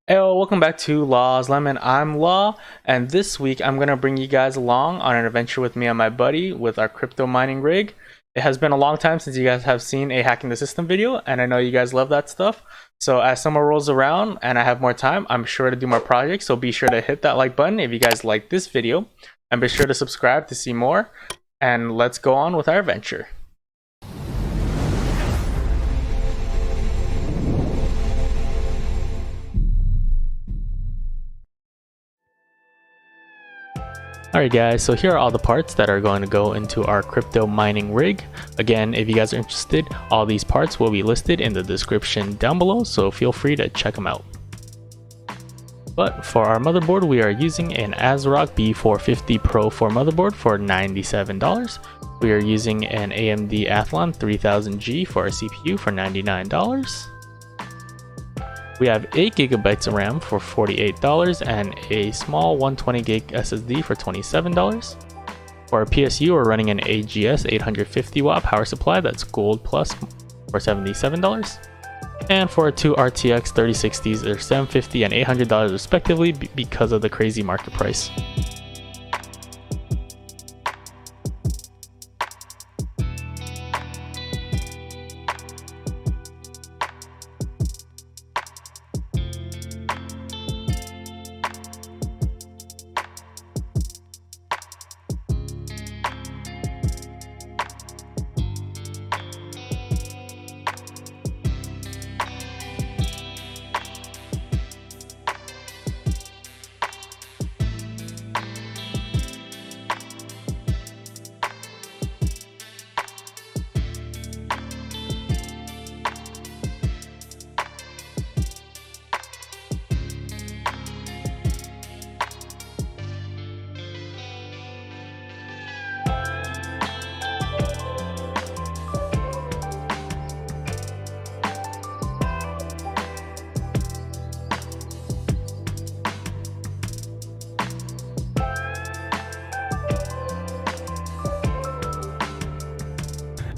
Heyo, welcome back to Law's Lemon. I'm Law, and this week I'm going to bring you guys along on an adventure with me and my buddy with our crypto mining rig. It has been a long time since you guys have seen a hacking the system video, and I know you guys love that stuff. So as summer rolls around and I have more time, I'm sure to do more projects, so be sure to hit that like button if you guys like this video, and be sure to subscribe to see more, and let's go on with our adventure. Alright guys, so here are all the parts that are going to go into our crypto mining rig. Again, if you guys are interested, all these parts will be listed in the description down below, so feel free to check them out. But for our motherboard, we are using an ASRock B450 Pro 4 motherboard for $97. We are using an AMD Athlon 3000G for our CPU for $99. We have 8 GB of RAM for $48 and a small 120 gig SSD for $27. For our PSU, we're running an AGS 850 watt power supply that's Gold Plus for $77. And for our two RTX 3060s, they're $750 and $800 respectively because of the crazy market price.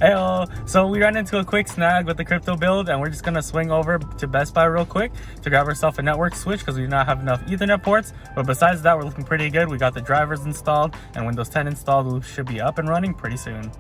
Heyo! So we ran into a quick snag with the crypto build, and we're just gonna swing over to Best Buy real quick to grab ourselves a network switch because we do not have enough Ethernet ports. But besides that, we're looking pretty good. We got the drivers installed and Windows 10 installed. We should be up and running pretty soon.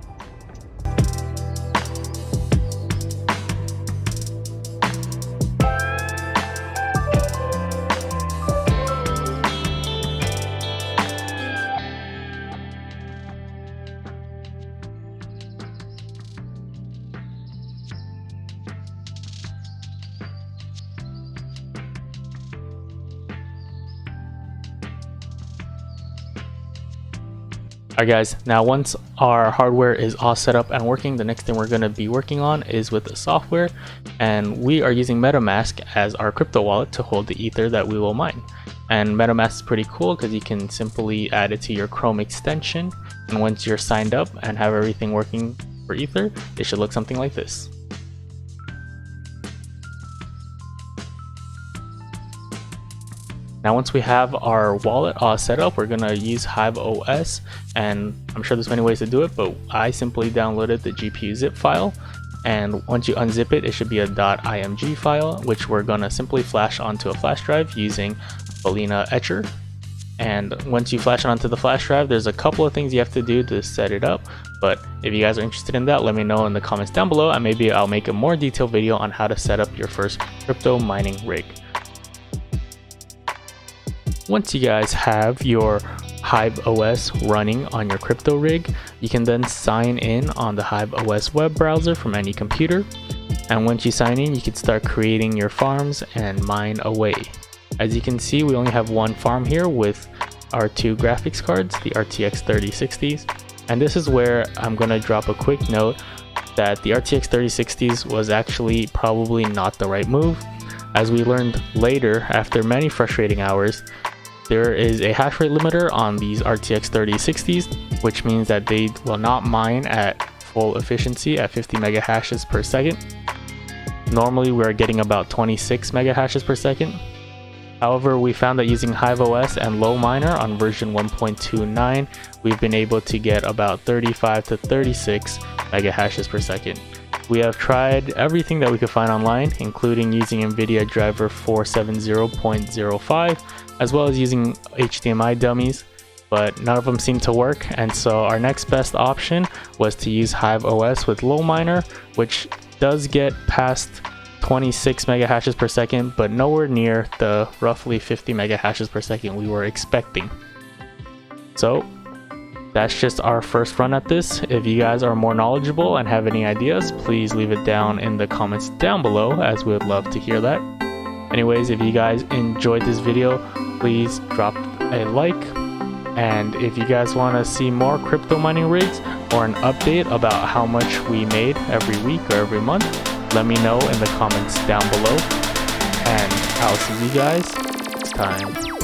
Alright guys, now once our hardware is all set up and working, the next thing we're going to be working on is with the software, and we are using MetaMask as our crypto wallet to hold the Ether that we will mine. And MetaMask is pretty cool because you can simply add it to your Chrome extension, and once you're signed up and have everything working for Ether, it should look something like this. Now once we have our wallet all set up, we're going to use Hive Os, and I'm sure there's many ways to do it, but I simply downloaded the GPU zip file, and once you unzip it, it should be a .img file, which we're going to simply flash onto a flash drive using Balena Etcher. And once you flash it onto the flash drive, there's a couple of things you have to do to set it up, but if you guys are interested in that, let me know in the comments down below, and maybe I'll make a more detailed video on how to set up your first crypto mining rig. Once you guys have your Hive OS running on your crypto rig, you can then sign in on the Hive OS web browser from any computer. And once you sign in, you can start creating your farms and mine away. As you can see, we only have one farm here with our two graphics cards, the RTX 3060s. And this is where I'm going to drop a quick note that the RTX 3060s was actually probably not the right move. As we learned later, after many frustrating hours, there is a hash rate limiter on these RTX 3060s, which means that they will not mine at full efficiency at 50 mega hashes per second. Normally we're getting about 26 mega hashes per second. However, we found that using Hive OS and Low Miner on version 1.29, we've been able to get about 35 to 36 mega hashes per second, We have tried everything that we could find online, including using NVIDIA driver 470.05, as well as using HDMI dummies, but none of them seemed to work. And so our next best option was to use Hive Os with low miner, which does get past 26 mega hashes per second, but nowhere near the roughly 50 mega hashes per second we were expecting. So that's just our first run at this. If you guys are more knowledgeable and have any ideas, please leave it down in the comments down below, as we would love to hear that. Anyways, if you guys enjoyed this video, please drop a like. And if you guys want to see more crypto mining rigs or an update about how much we made every week or every month, let me know in the comments down below. And I'll see you guys next time.